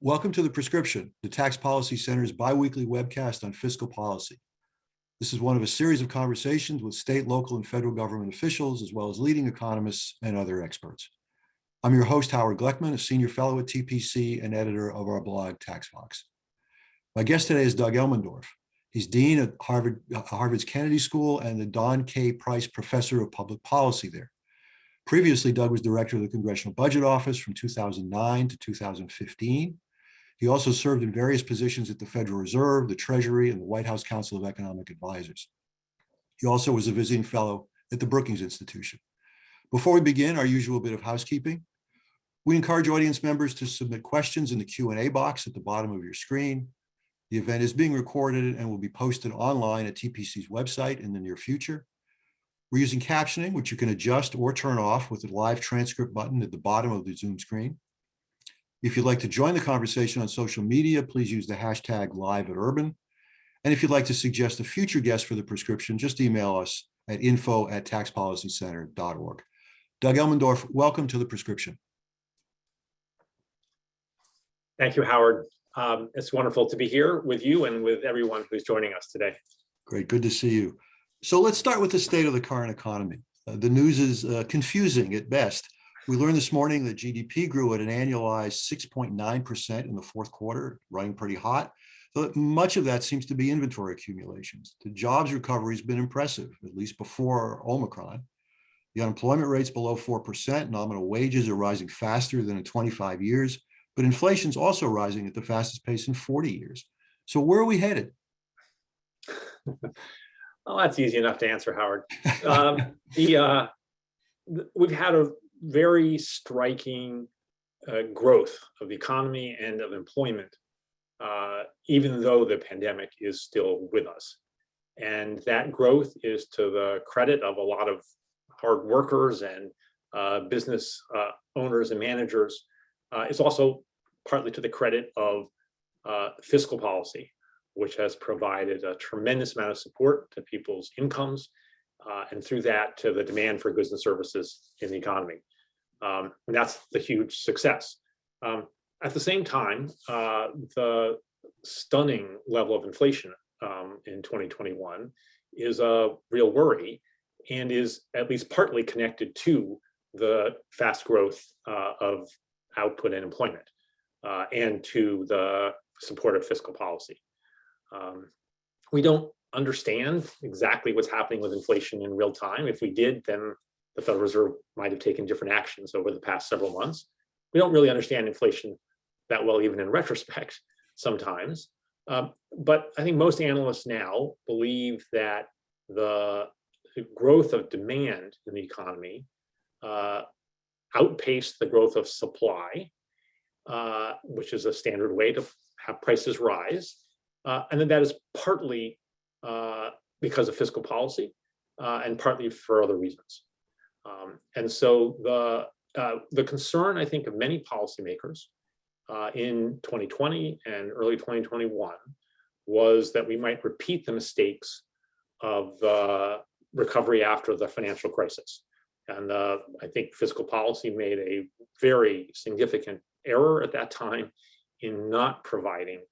Welcome to The Prescription, the Tax Policy Center's biweekly webcast on fiscal policy. This is one of a series of conversations with state, local, and federal government officials, as well as leading economists and other experts. I'm your host, Howard Gleckman, a senior fellow at TPC and editor of our blog, TaxVox. My guest today is Doug Elmendorf. He's dean at Harvard's Kennedy School and the Don K. Price Professor of Public Policy there. Previously, Doug was director of the Congressional Budget Office from 2009 to 2015. He also served in various positions at the Federal Reserve, the Treasury, and the White House Council of Economic Advisors. He also was a visiting fellow at the Brookings Institution. Before we begin, our usual bit of housekeeping. We encourage audience members to submit questions in the Q&A box at the bottom of your screen. The event is being recorded and will be posted online at TPC's website in the near future. We're using captioning, which you can adjust or turn off with the live transcript button at the bottom of the Zoom screen. If you'd like to join the conversation on social media, please use the hashtag #LiveAtUrban. And if you'd like to suggest a future guest for The Prescription, just email us at info@taxpolicycenter.org. Doug Elmendorf, welcome to The Prescription. Thank you, Howard. It's wonderful to be here with you and with everyone who's joining us today. Great, good to see you. So let's start with the state of the current economy. The news is confusing at best. We learned this morning that GDP grew at an annualized 6.9% in the fourth quarter, running pretty hot. So much of that seems to be inventory accumulations. The jobs recovery has been impressive, at least before Omicron. The unemployment rate's below 4%. Nominal wages are rising faster than in 25 years, but inflation's also rising at the fastest pace in 40 years. So where are we headed? Well, that's easy enough to answer, Howard. We've had a very striking growth of the economy and of employment, even though the pandemic is still with us. And that growth is to the credit of a lot of hard workers and business owners and managers. It's also partly to the credit of fiscal policy, which has provided a tremendous amount of support to people's incomes, and through that to the demand for goods and services in the economy. And that's the huge success. At the same time, the stunning level of inflation in 2021 is a real worry and is at least partly connected to the fast growth of output and employment and to the support of fiscal policy. We don't understand exactly what's happening with inflation in real time. If we did, then the Federal Reserve might have taken different actions over the past several months. We don't really understand inflation that well, even in retrospect, sometimes. But I think most analysts now believe that the growth of demand in the economy outpaced the growth of supply, which is a standard way to have prices rise. And then that is partly because of fiscal policy and partly for other reasons. And so the concern, I think, of many policymakers in 2020 and early 2021 was that we might repeat the mistakes of the recovery after the financial crisis. And I think fiscal policy made a very significant error at that time in not providing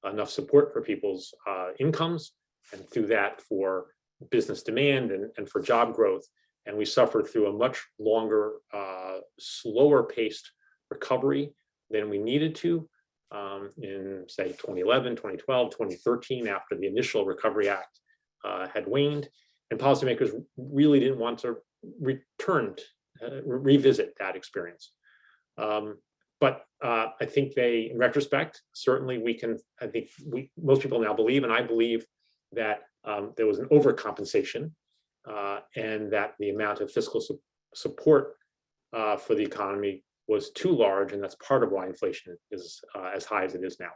enough support for people's incomes, and through that for business demand and for job growth. And we suffered through a much longer, slower paced recovery than we needed to in, say, 2011, 2012, 2013, after the initial Recovery Act had waned. And policymakers really didn't want to revisit that experience. But I think in retrospect, certainly most people now believe, and I believe, that there was an overcompensation and that the amount of fiscal support for the economy was too large, and that's part of why inflation is as high as it is now.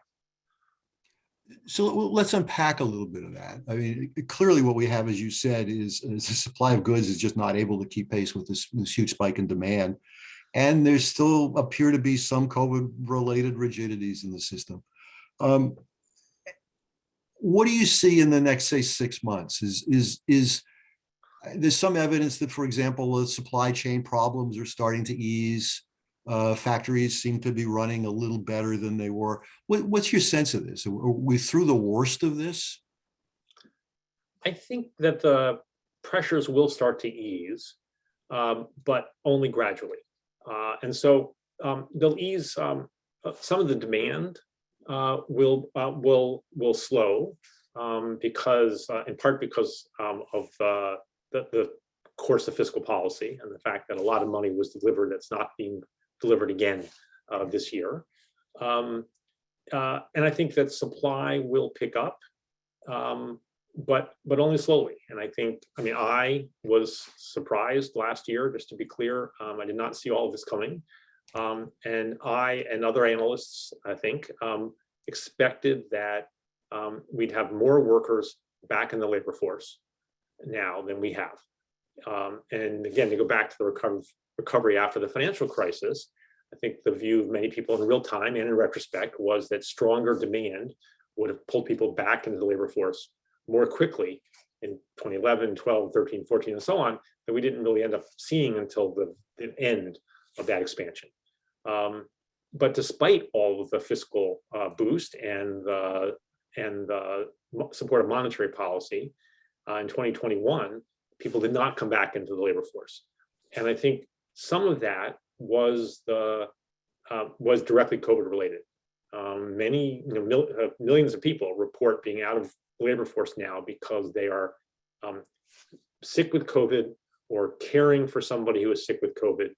So let's unpack a little bit of that. I mean, clearly what we have, as you said, is the supply of goods is just not able to keep pace with this huge spike in demand. And there still appear to be some COVID-related rigidities in the system. What do you see in the next, say, 6 months? There's some evidence that, for example, the supply chain problems are starting to ease. Factories seem to be running a little better than they were. What's your sense of this? Are we through the worst of this? I think that the pressures will start to ease, but only gradually. And so they'll ease. Some of the demand will slow because, in part, because of the course of fiscal policy and the fact that a lot of money was delivered that's not being delivered again this year. And I think that supply will pick up, but only slowly. And I was surprised last year, just to be clear. I did not see all of this coming. And I and other analysts, I think, expected that we'd have more workers back in the labor force now than we have. And again, to go back to the recovery after the financial crisis, I think the view of many people in real time and in retrospect was that stronger demand would have pulled people back into the labor force more quickly in 2011, 12, 13, 14, and so on, that we didn't really end up seeing until the end of that expansion. But despite all of the fiscal boost and the support of monetary policy, in 2021, people did not come back into the labor force. And I think some of that was directly COVID related. Many, millions of people report being out of the labor force now because they are sick with COVID, or caring for somebody who is sick with COVID,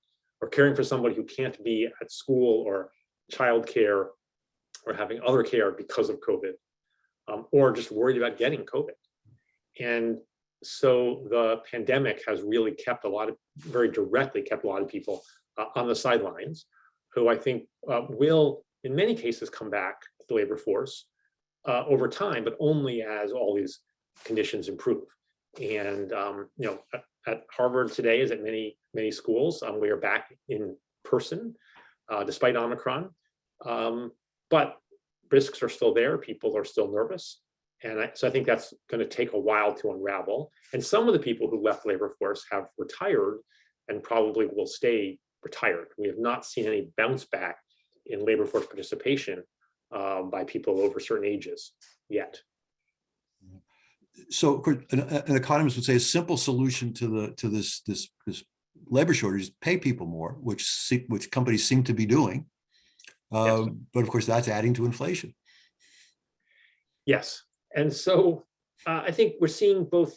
or caring for somebody who can't be at school or childcare or having other care because of COVID, or just worried about getting COVID. And so the pandemic has really very directly kept a lot of people on the sidelines, who I think will, in many cases, come back to the labor force over time, but only as all these conditions improve. And at Harvard today, as at many schools, we are back in person despite Omicron, but risks are still there. People are still nervous. And so I think that's going to take a while to unravel. And some of the people who left the labor force have retired and probably will stay retired. We have not seen any bounce back in labor force participation by people over certain ages yet. So an economist would say a simple solution to this labor shortage is pay people more, which companies seem to be doing. Yes. But of course, that's adding to inflation. Yes. And so I think we're seeing both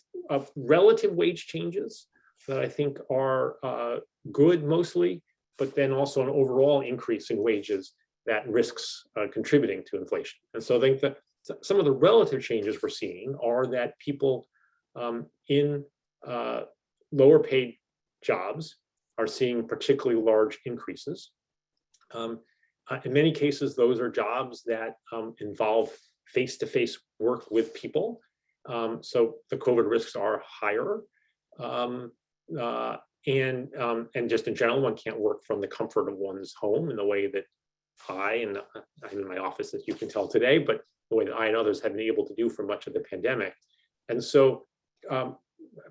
relative wage changes that I think are good mostly, but then also an overall increase in wages that risks contributing to inflation. And so I think that some of the relative changes we're seeing are that people in lower paid jobs are seeing particularly large increases. In many cases, those are jobs that involve face-to-face work with people. So the COVID risks are higher. And just in general, one can't work from the comfort of one's home in the way that I'm in my office, as you can tell today, but the way that I and others have been able to do for much of the pandemic. And so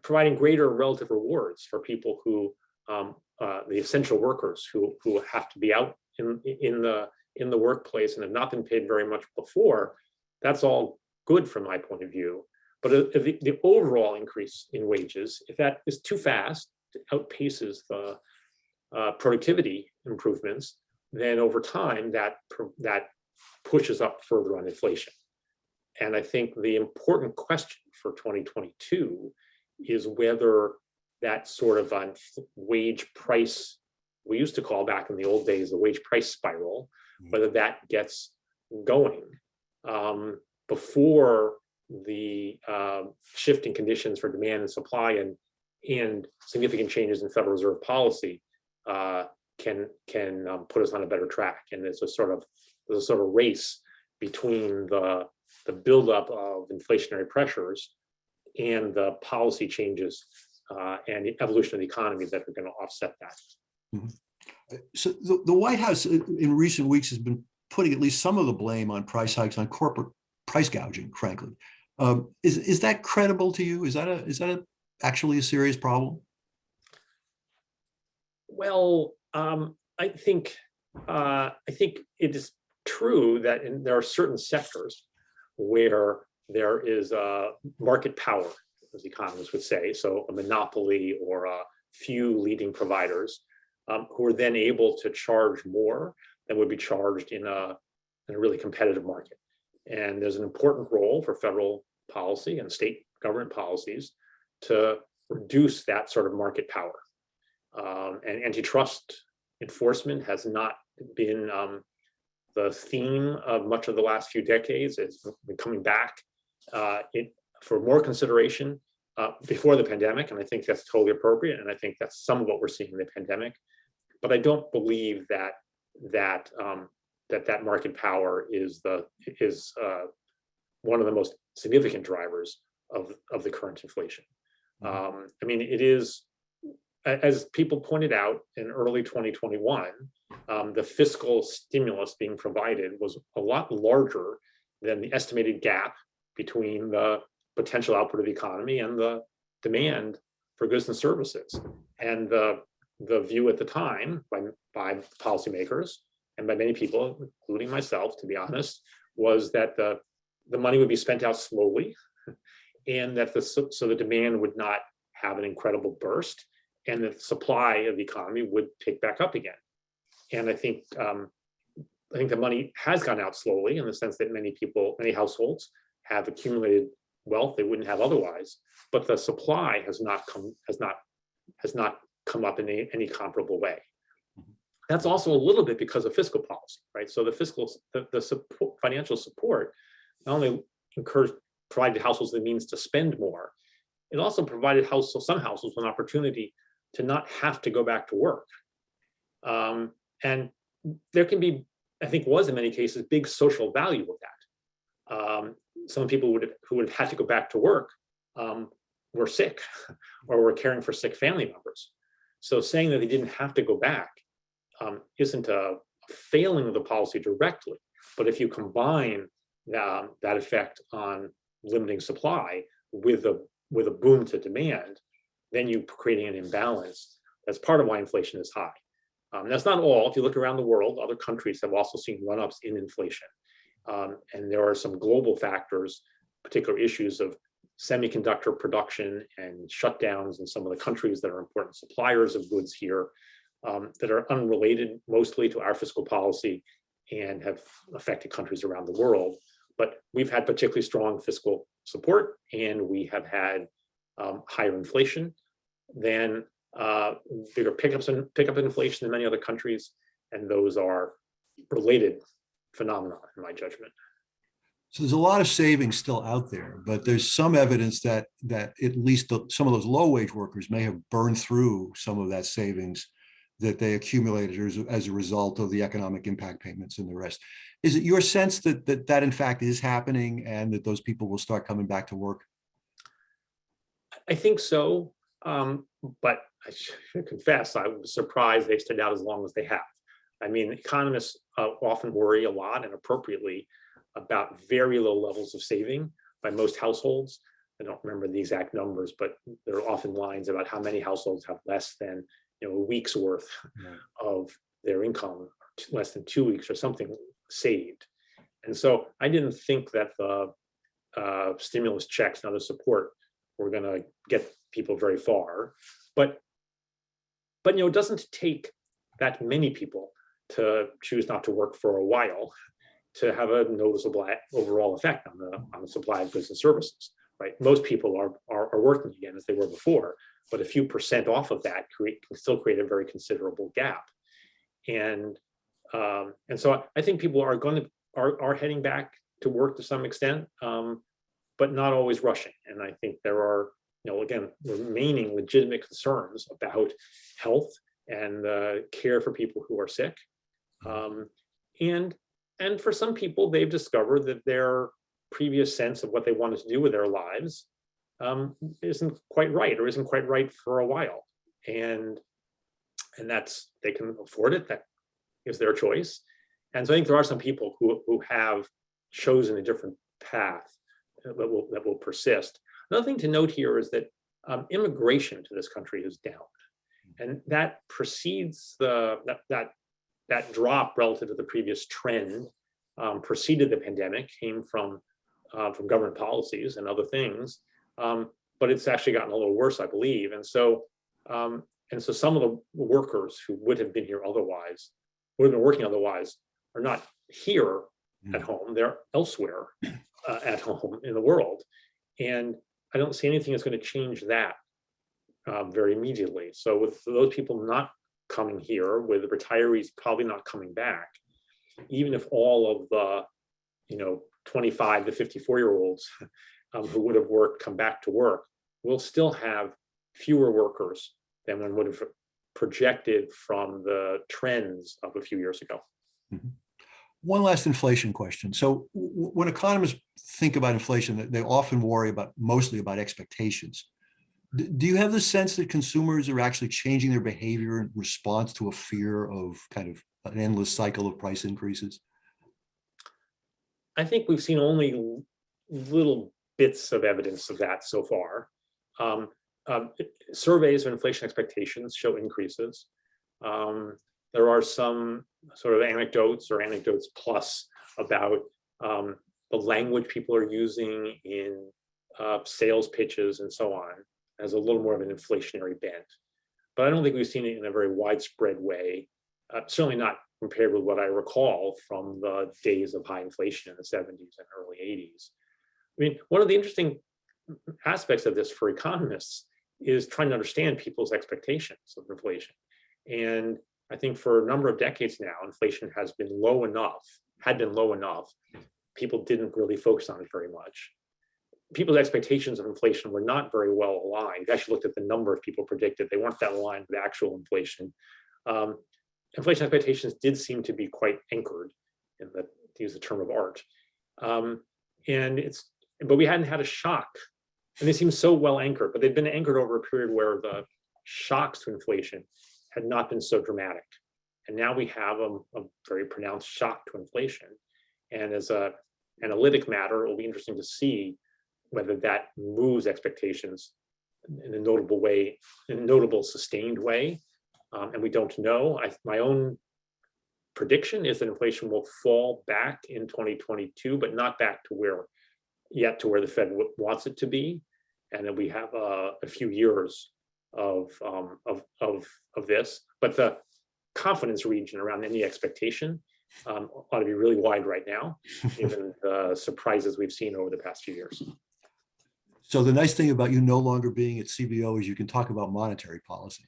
providing greater relative rewards for people who, the essential workers who have to be out in the workplace and have not been paid very much before, that's all good from my point of view. But if the overall increase in wages, if that is too fast, it outpaces the productivity improvements, then over time that pushes up further on inflation. And I think the important question for 2022 is whether that sort of wage price, we used to call back in the old days the wage price spiral, whether that gets going before the shifting conditions for demand and supply and significant changes in Federal Reserve policy can put us on a better track. And there's a sort of race between the buildup of inflationary pressures and the policy changes and the evolution of the economy that are going to offset that. Mm-hmm. So the White House in recent weeks has been putting at least some of the blame on price hikes on corporate price gouging, frankly. Is that credible to you? Is that actually a serious problem? Well, I think it is true that there are certain sectors where there is market power, as economists would say, so a monopoly or a few leading providers who are then able to charge more than would be charged in a really competitive market. And there's an important role for federal policy and state government policies to reduce that sort of market power. And antitrust enforcement has not been the theme of much of the last few decades. It's been coming back for more consideration before the pandemic, and I think that's totally appropriate, and I think that's some of what we're seeing in the pandemic. But I don't believe that that market power is one of the most significant drivers of the current inflation. I mean, it is, as people pointed out in early 2021, the fiscal stimulus being provided was a lot larger than the estimated gap between the potential output of the economy and the demand for goods and services. And the view at the time by policymakers and by many people, including myself, to be honest, was that the money would be spent out slowly, and that so the demand would not have an incredible burst, and the supply of the economy would pick back up again. And I think the money has gone out slowly, in the sense that many households have accumulated wealth they wouldn't have otherwise, but the supply has not come up in any comparable way. That's also a little bit because of fiscal policy, right? So the support, financial support, not only provided households the means to spend more, it also provided some households an opportunity to not have to go back to work. And there can be, I think was in many cases, big social value of that. Some people who would have had to go back to work were sick or were caring for sick family members. So saying that they didn't have to go back isn't a failing of the policy directly, but if you combine that effect on limiting supply with a boom to demand, then you're creating an imbalance. That's part of why inflation is high. That's not all. If you look around the world, other countries have also seen run-ups in inflation. And there are some global factors, particular issues of semiconductor production and shutdowns in some of the countries that are important suppliers of goods here, that are unrelated mostly to our fiscal policy and have affected countries around the world. But we've had particularly strong fiscal support, and we have had higher inflation than bigger pickup in inflation than many other countries, and those are related phenomena in my judgment. So there's a lot of savings still out there, but there's some evidence that at least some of those low-wage workers may have burned through some of that savings that they accumulated as a result of the economic impact payments and the rest. Is it your sense that in fact is happening, and that those people will start coming back to work? I think so, but I should confess, I was surprised they stayed out as long as they have. I mean, economists often worry a lot, and appropriately, about very low levels of saving by most households. I don't remember the exact numbers, but there are often lines about how many households have less than a week's worth of their income, less than 2 weeks or something saved. And so I didn't think that the stimulus checks and other support were going to get people very far. But it doesn't take that many people to choose not to work for a while to have a noticeable overall effect on the supply of goods and services, right? Most people are working again as they were before, but a few percent off of that can still create a very considerable gap. And so I think people are heading back to work to some extent, but not always rushing. And I think there are, again, remaining legitimate concerns about health and care for people who are sick. And for some people, they've discovered that their previous sense of what they wanted to do with their lives isn't quite right, or isn't quite right for a while. And that's, they can afford it, that is their choice. And so I think there are some people who have chosen a different path that will persist. Another thing to note here is that immigration to this country is down. And that precedes that that drop relative to the previous trend preceded the pandemic came from government policies and other things, but it's actually gotten a little worse, I believe. And so some of the workers who would have been here otherwise, would have been working otherwise, are not here at home. They're elsewhere at home in the world. And I don't see anything that's going to change that very immediately. So with those people not coming here, with the retirees probably not coming back, even if all of the 25 to 54-year-olds who would have worked come back to work, we'll still have fewer workers than one would have projected from the trends of a few years ago. Mm-hmm. One last inflation question. So when economists think about inflation, they often worry mostly about expectations. Do you have the sense that consumers are actually changing their behavior in response to a fear of kind of an endless cycle of price increases? I think we've seen only little bits of evidence of that so far. Surveys of inflation expectations show increases. There are some sort of anecdotes plus about the language people are using in sales pitches and so on as a little more of an inflationary bent. But I don't think we've seen it in a very widespread way, certainly not compared with what I recall from the days of high inflation in the 70s and early 80s. I mean, one of the interesting aspects of this for economists is trying to understand people's expectations of inflation. And I think for a number of decades now, inflation had been low enough, people didn't really focus on it very much. People's expectations of inflation were not very well aligned. If you actually looked at the number of people predicted, they weren't that aligned with actual inflation. Inflation expectations did seem to be quite anchored, to use the term of art. But we hadn't had a shock. And they seem so well anchored, but they've been anchored over a period where the shocks to inflation had not been so dramatic. And now we have a very pronounced shock to inflation. And as an analytic matter, it will be interesting to see whether that moves expectations in a notable way, in a notable sustained way. And we don't know. My own prediction is that inflation will fall back in 2022, but not back to where the Fed wants it to be, and then we have a few years of this. But the confidence region around any expectation ought to be really wide right now, given the surprises we've seen over the past few years. So the nice thing about you no longer being at CBO is you can talk about monetary policy.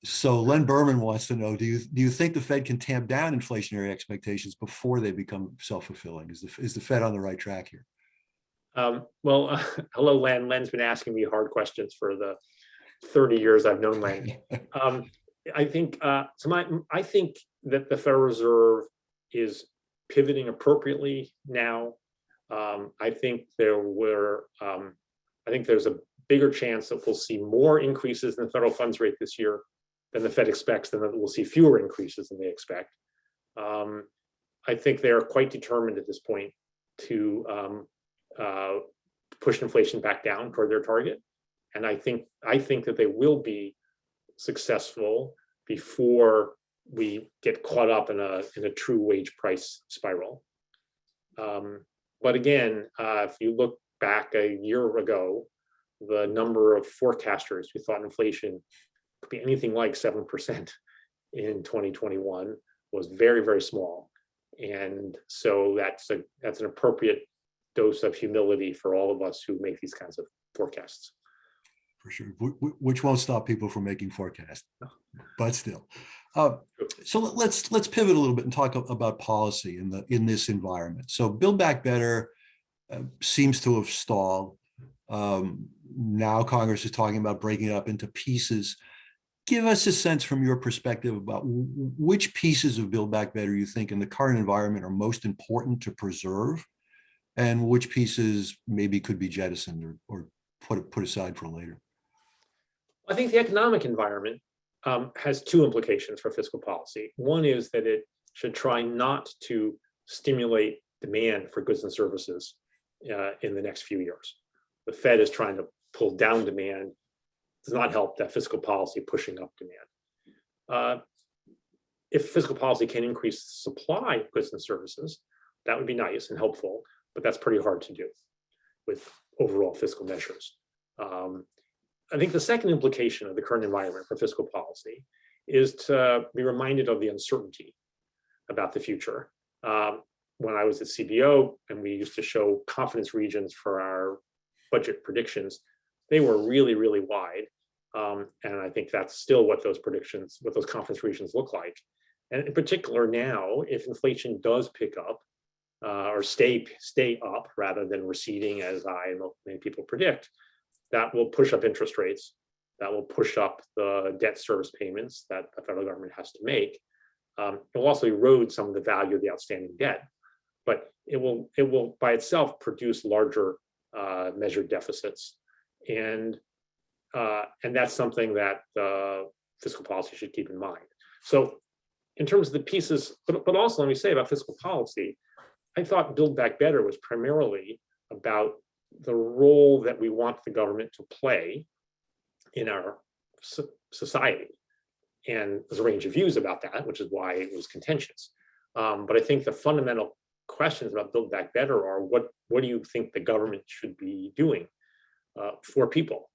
So Len Berman wants to know, do you think the Fed can tamp down inflationary expectations before they become self-fulfilling? Is the Fed on the right track here? Hello, Len. Len's been asking me hard questions for the 30 years I've known Len. I think I think that the Federal Reserve is pivoting appropriately now. I think there's a bigger chance that we'll see more increases in the federal funds rate this year than the Fed expects, than that we'll see fewer increases than they expect. I think they're quite determined at this point to push inflation back down toward their target. And I think that they will be successful before we get caught up in a true wage price spiral. But again, if you look back a year ago, the number of forecasters who thought inflation could be anything like 7% in 2021 was very, very small. And so that's an appropriate dose of humility for all of us who make these kinds of forecasts. For sure, which won't stop people from making forecasts, but still. So let's pivot a little bit and talk about policy in this environment. So Build Back Better seems to have stalled. Now Congress is talking about breaking it up into pieces. Give us a sense from your perspective about which pieces of Build Back Better you think in the current environment are most important to preserve, and which pieces maybe could be jettisoned or put aside for later. I think the economic environment has two implications for fiscal policy. One is that it should try not to stimulate demand for goods and services in the next few years. The Fed is trying to pull down demand. Does not help that fiscal policy pushing up demand. if fiscal policy can increase the supply of goods and services, that would be nice and helpful, but that's pretty hard to do with overall fiscal measures. I think the second implication of the current environment for fiscal policy is to be reminded of the uncertainty about the future. When I was at CBO and we used to show confidence regions for our budget predictions, they were really, really wide. And I think that's still what those predictions, what those confidence regions look like. And in particular now, if inflation does pick up or stay up rather than receding as I and many people predict, that will push up interest rates. That will push up the debt service payments that the federal government has to make. It will also erode some of the value of the outstanding debt, but it will by itself produce larger measured deficits, and that's something that fiscal policy should keep in mind. So, in terms of the pieces, but also let me say about fiscal policy, I thought Build Back Better was primarily about the role that we want the government to play in our society. And there's a range of views about that, which is why it was contentious. But I think the fundamental questions about Build Back Better are what do you think the government should be doing for people,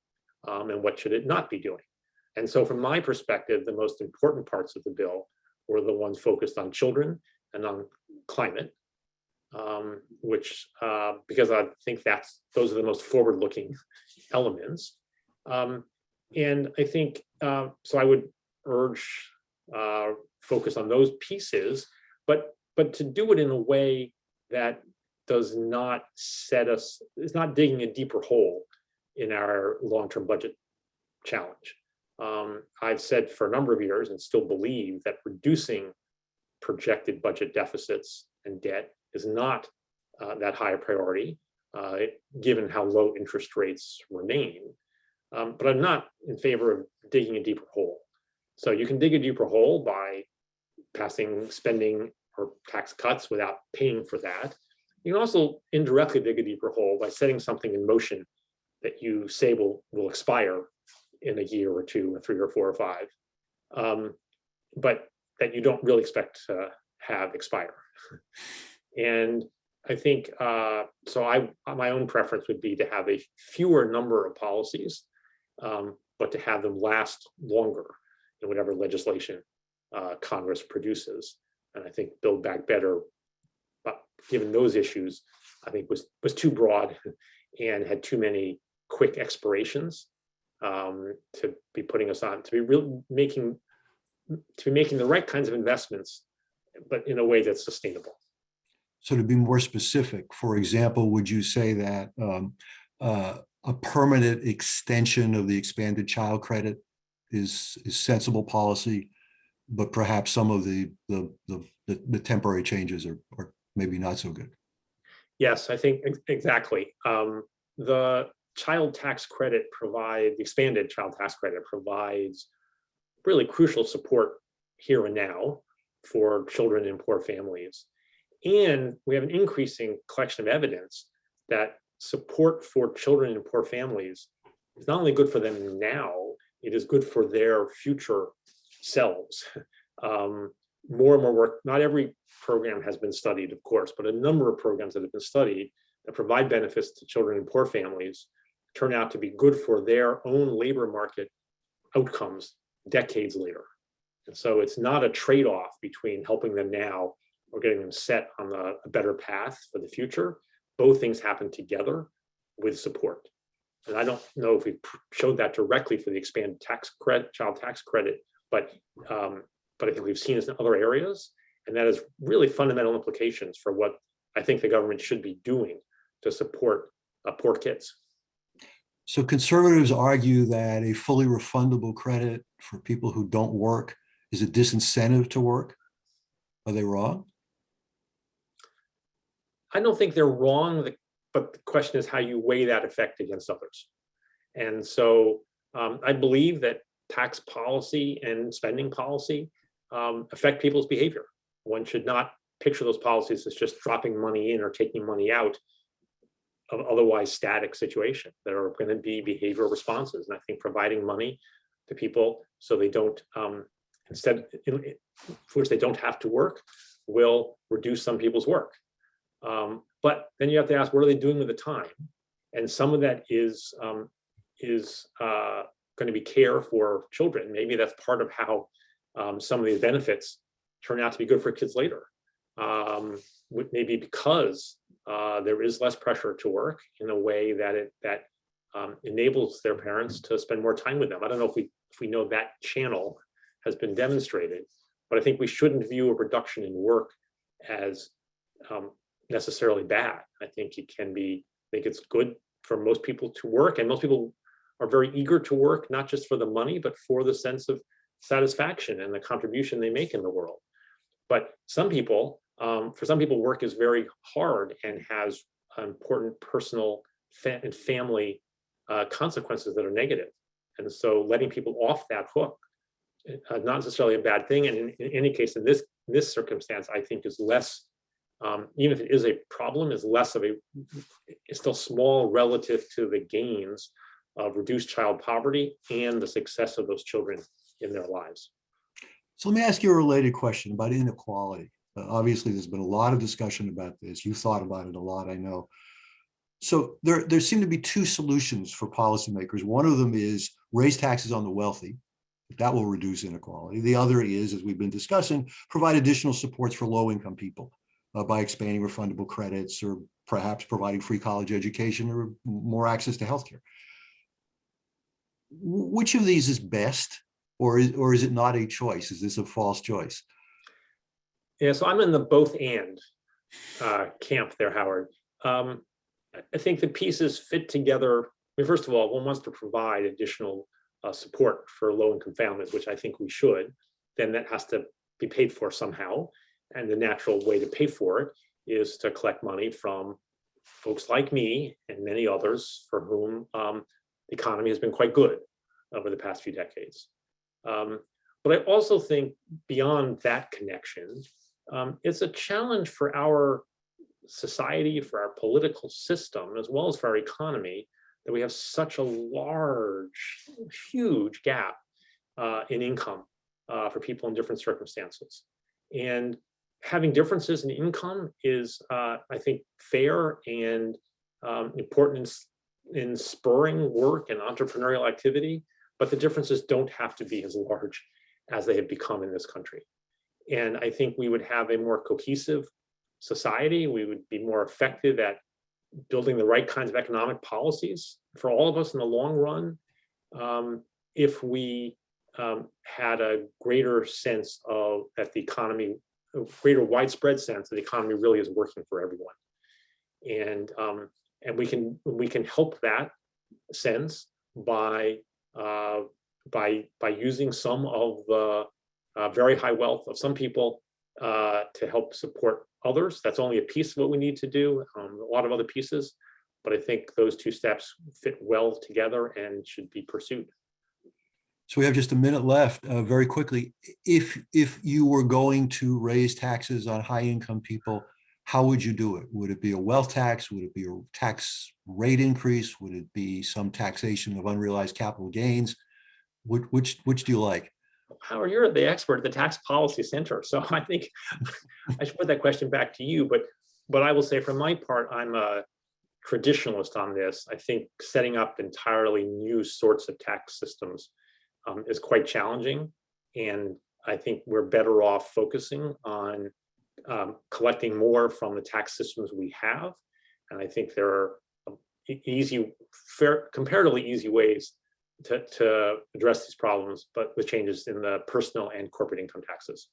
and what should it not be doing? And so from my perspective, the most important parts of the bill were the ones focused on children and on climate, which because I think those are the most forward-looking elements. And I think so I would urge focus on those pieces, but to do it in a way that does not set us, it's not digging a deeper hole in our long-term budget challenge. I've said for a number of years and still believe that reducing projected budget deficits and debt is not that high a priority, given how low interest rates remain. But I'm not in favor of digging a deeper hole. So you can dig a deeper hole by passing spending or tax cuts without paying for that. You can also indirectly dig a deeper hole by setting something in motion that you say will expire in a year or two or 3 or 4 or 5, but that you don't really expect to have expire. And I think, so my own preference would be to have a fewer number of policies, but to have them last longer in whatever legislation Congress produces. And I think Build Back Better, but given those issues, I think was too broad and had too many quick expirations to be putting us on, to be making the right kinds of investments, but in a way that's sustainable. So to be more specific, for example, would you say that a permanent extension of the expanded child credit is sensible policy, but perhaps some of the temporary changes are maybe not so good? Yes, I think exactly. The child tax credit the expanded child tax credit provides really crucial support here and now for children in poor families. And we have an increasing collection of evidence that support for children in poor families is not only good for them now, it is good for their future selves. More and more work, not every program has been studied, of course, but a number of programs that have been studied that provide benefits to children in poor families turn out to be good for their own labor market outcomes decades later. And so it's not a trade-off between helping them now or getting them set on a better path for the future. Both things happen together with support. And I don't know if we've showed that directly for the expanded tax credit, child tax credit, but I think we've seen this in other areas, and that has really fundamental implications for what I think the government should be doing to support poor kids. So conservatives argue that a fully refundable credit for people who don't work is a disincentive to work. Are they wrong? I don't think they're wrong, but the question is how you weigh that effect against others. And so I believe that tax policy and spending policy affect people's behavior. One should not picture those policies as just dropping money in or taking money out of otherwise static situation. There are going to be behavioral responses. And I think providing money to people so they don't instead, for which they don't have to work, will reduce some people's work. But then you have to ask, what are they doing with the time? And some of that is going to be care for children. Maybe that's part of how some of these benefits turn out to be good for kids later. Maybe because there is less pressure to work in a way that enables their parents to spend more time with them. I don't know if we know that channel has been demonstrated, but I think we shouldn't view a reduction in work as necessarily bad. I think it's good for most people to work, and most people are very eager to work, not just for the money, but for the sense of satisfaction and the contribution they make in the world. But for some people, work is very hard and has important personal and family consequences that are negative. And so letting people off that hook, not necessarily a bad thing. And in any case, in this circumstance, I think is less, even if it is a problem, is less of it's still small relative to the gains of reduced child poverty and the success of those children in their lives. So let me ask you a related question about inequality. Obviously, there's been a lot of discussion about this. You thought about it a lot, I know. So there seem to be two solutions for policymakers. One of them is raise taxes on the wealthy. That will reduce inequality. The other is, as we've been discussing, provide additional supports for low-income people by expanding refundable credits or perhaps providing free college education or more access to healthcare. Which of these is best, or is it not a choice? Is this a false choice? Yeah, so I'm in the both and camp there, Howard. I think the pieces fit together. I mean, first of all, one wants to provide additional support for low-income families, which I think we should. Then that has to be paid for somehow. And the natural way to pay for it is to collect money from folks like me and many others for whom the economy has been quite good over the past few decades. But I also think beyond that connection, it's a challenge for our society, for our political system, as well as for our economy, that we have such a large, huge gap in income for people in different circumstances. And having differences in income is, I think, fair and important in spurring work and entrepreneurial activity, but the differences don't have to be as large as they have become in this country. And I think we would have a more cohesive society. We would be more effective at building the right kinds of economic policies for all of us in the long run if we had a greater sense of that the economy, a greater widespread sense that the economy really is working for everyone. And we can help that sense by using some of the very high wealth of some people to help support others. That's only a piece of what we need to do, a lot of other pieces, but I think those two steps fit well together and should be pursued. So we have just a minute left. Very quickly, if you were going to raise taxes on high income people, how would you do it? Would it be a wealth tax? Would it be a tax rate increase? Would it be some taxation of unrealized capital gains? Which do you like? Howard, you're the expert at the Tax Policy Center, so I think I should put that question back to you. But I will say, for my part, I'm a traditionalist on this. I think setting up entirely new sorts of tax systems is quite challenging, and I think we're better off focusing on collecting more from the tax systems we have. And I think there are comparatively easy ways to address these problems, but with changes in the personal and corporate income taxes.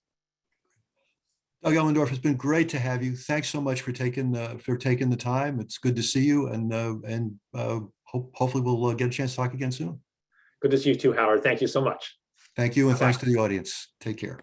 Doug Elmendorf, it's been great to have you. Thanks so much for taking the time. It's good to see you, and hopefully we'll get a chance to talk again soon. Good to see you too, Howard. Thank you so much. Thank you, and Bye-bye. thanks to the audience. Take care.